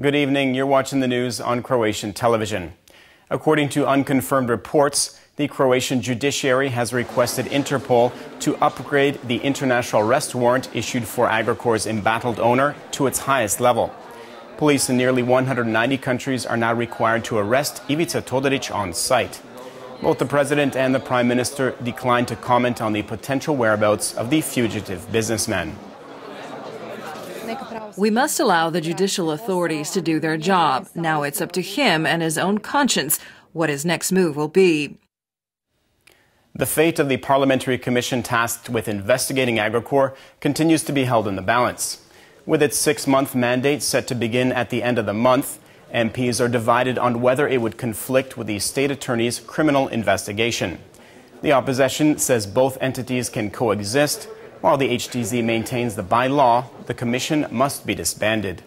Good evening. You're watching the news on Croatian television. According to unconfirmed reports, the Croatian judiciary has requested Interpol to upgrade the international arrest warrant issued for Agrokor's embattled owner to its highest level. Police in nearly 190 countries are now required to arrest Ivica Todorić on site. Both the president and the prime minister declined to comment on the potential whereabouts of the fugitive businessman. We must allow the judicial authorities to do their job. Now it's up to him and his own conscience what his next move will be. The fate of the parliamentary commission tasked with investigating Agrokor continues to be held in the balance. With its 6-month mandate set to begin at the end of the month, MPs are divided on whether it would conflict with the state attorney's criminal investigation. The opposition says both entities can coexist, while the HTZ maintains that by law, the commission must be disbanded.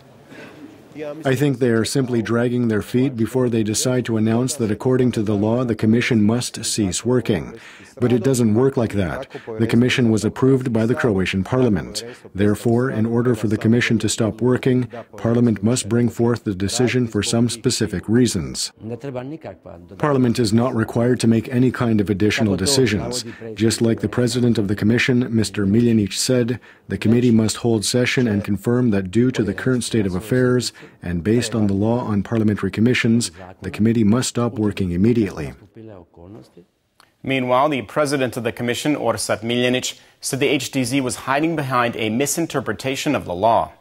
I think they are simply dragging their feet before they decide to announce that according to the law, the commission must cease working. But it doesn't work like that. The commission was approved by the Croatian parliament. Therefore, in order for the commission to stop working, parliament must bring forth the decision for some specific reasons. Parliament is not required to make any kind of additional decisions. Just like the president of the commission, Mr. Miljenić, said, the committee must hold session and confirm that due to the current state of affairs, and based on the law on parliamentary commissions, the committee must stop working immediately. Meanwhile, the president of the commission, Orsat Miljenić, said the HTZ was hiding behind a misinterpretation of the law.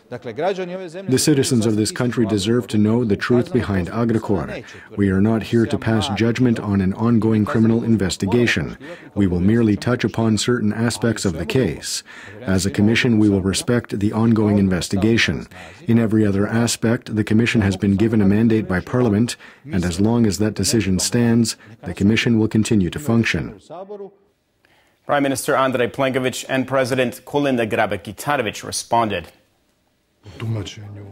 The citizens of this country deserve to know the truth behind Agrokor. We are not here to pass judgment on an ongoing criminal investigation. We will merely touch upon certain aspects of the case. As a commission, we will respect the ongoing investigation. In every other aspect, the commission has been given a mandate by Parliament, and as long as that decision stands, the commission will continue to function. Prime Minister Andrej Plenković and President Kolinda Grabar-Kitarović responded.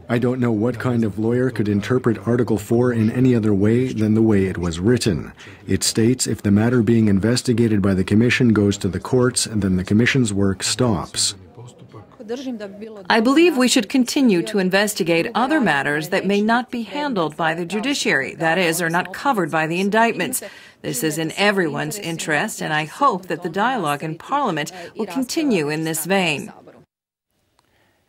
I don't know what kind of lawyer could interpret Article 4 in any other way than the way it was written. It states if the matter being investigated by the Commission goes to the courts, then the Commission's work stops. I believe we should continue to investigate other matters that may not be handled by the judiciary, that is, are not covered by the indictments. This is in everyone's interest, and I hope that the dialogue in Parliament will continue in this vein.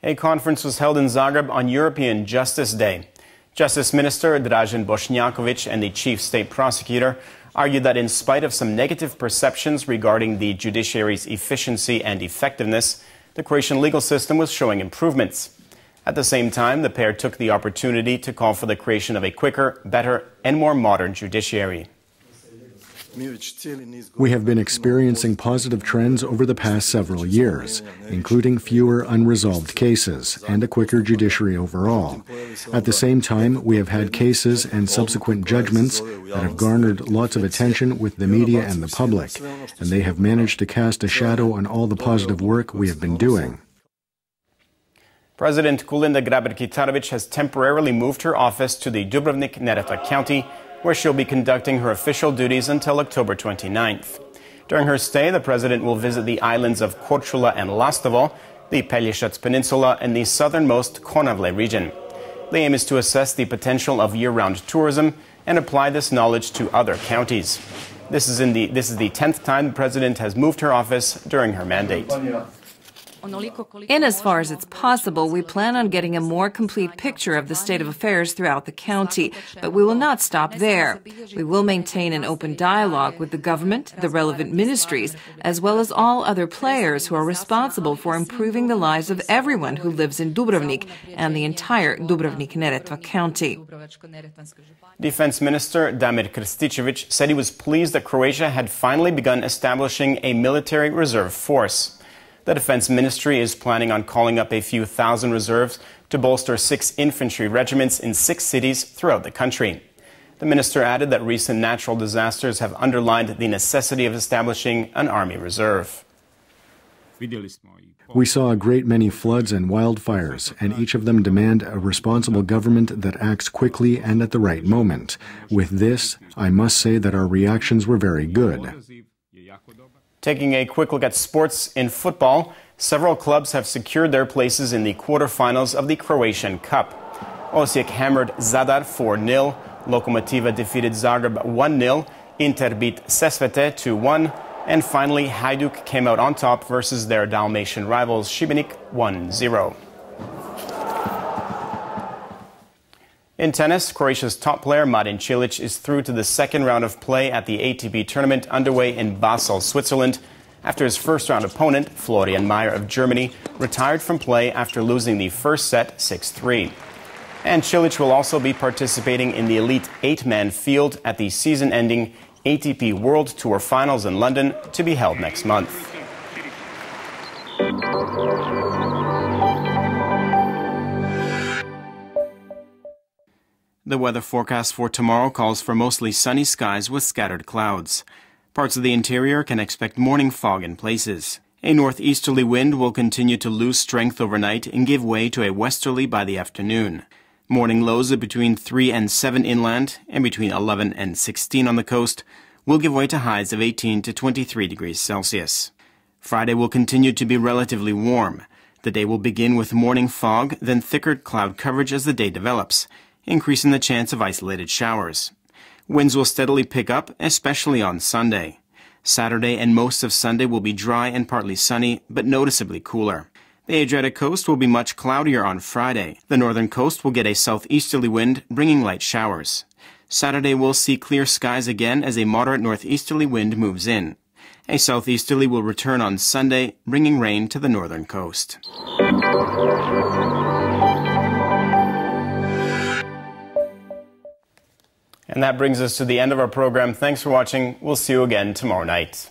A conference was held in Zagreb on European Justice Day. Justice Minister Dražen Bošnjaković and the Chief State Prosecutor argued that in spite of some negative perceptions regarding the judiciary's efficiency and effectiveness, the Croatian legal system was showing improvements. At the same time, the pair took the opportunity to call for the creation of a quicker, better, and more modern judiciary. We have been experiencing positive trends over the past several years, including fewer unresolved cases and a quicker judiciary overall. At the same time, we have had cases and subsequent judgments that have garnered lots of attention with the media and the public, and they have managed to cast a shadow on all the positive work we have been doing. President Kolinda Grabar-Kitarović has temporarily moved her office to the Dubrovnik-Neretva County, where she'll be conducting her official duties until October 29th. During her stay, the president will visit the islands of Korčula and Lastovo, the Pelješac Peninsula, and the southernmost Konavle region. The aim is to assess the potential of year-round tourism and apply this knowledge to other counties. This is the 10th time the president has moved her office during her mandate. In as far as it's possible, we plan on getting a more complete picture of the state of affairs throughout the county, but we will not stop there. We will maintain an open dialogue with the government, the relevant ministries, as well as all other players who are responsible for improving the lives of everyone who lives in Dubrovnik and the entire Dubrovnik-Neretva County. Defense Minister Damir Krstičević said he was pleased that Croatia had finally begun establishing a military reserve force. The Defense Ministry is planning on calling up a few thousand reserves to bolster 6 infantry regiments in 6 cities throughout the country. The minister added that recent natural disasters have underlined the necessity of establishing an army reserve. We saw a great many floods and wildfires, and each of them demand a responsible government that acts quickly and at the right moment. With this, I must say that our reactions were very good. Taking a quick look at sports in football, several clubs have secured their places in the quarterfinals of the Croatian Cup. Osijek hammered Zadar 4-0. Lokomotiva defeated Zagreb 1-0. Inter beat Sesvete 2-1. And finally, Hajduk came out on top versus their Dalmatian rivals Šibenik 1-0. In tennis, Croatia's top player Marin Cilic is through to the second round of play at the ATP tournament underway in Basel, Switzerland, after his first round opponent, Florian Mayer of Germany, retired from play after losing the first set 6-3. And Cilic will also be participating in the elite 8-man field at the season-ending ATP World Tour Finals in London to be held next month. The weather forecast for tomorrow calls for mostly sunny skies with scattered clouds. Parts of the interior can expect morning fog in places. A northeasterly wind will continue to lose strength overnight and give way to a westerly by the afternoon. Morning lows of between 3 and 7 inland and between 11 and 16 on the coast will give way to highs of 18 to 23 degrees Celsius. Friday will continue to be relatively warm. The day will begin with morning fog, then thicker cloud coverage as the day develops, increasing the chance of isolated showers. Winds will steadily pick up, especially on Sunday. Saturday and most of Sunday will be dry and partly sunny, but noticeably cooler. The Adriatic coast will be much cloudier on Friday. The northern coast will get a southeasterly wind, bringing light showers. Saturday will see clear skies again as a moderate northeasterly wind moves in. A southeasterly will return on Sunday, bringing rain to the northern coast. And that brings us to the end of our program. Thanks for watching. We'll see you again tomorrow night.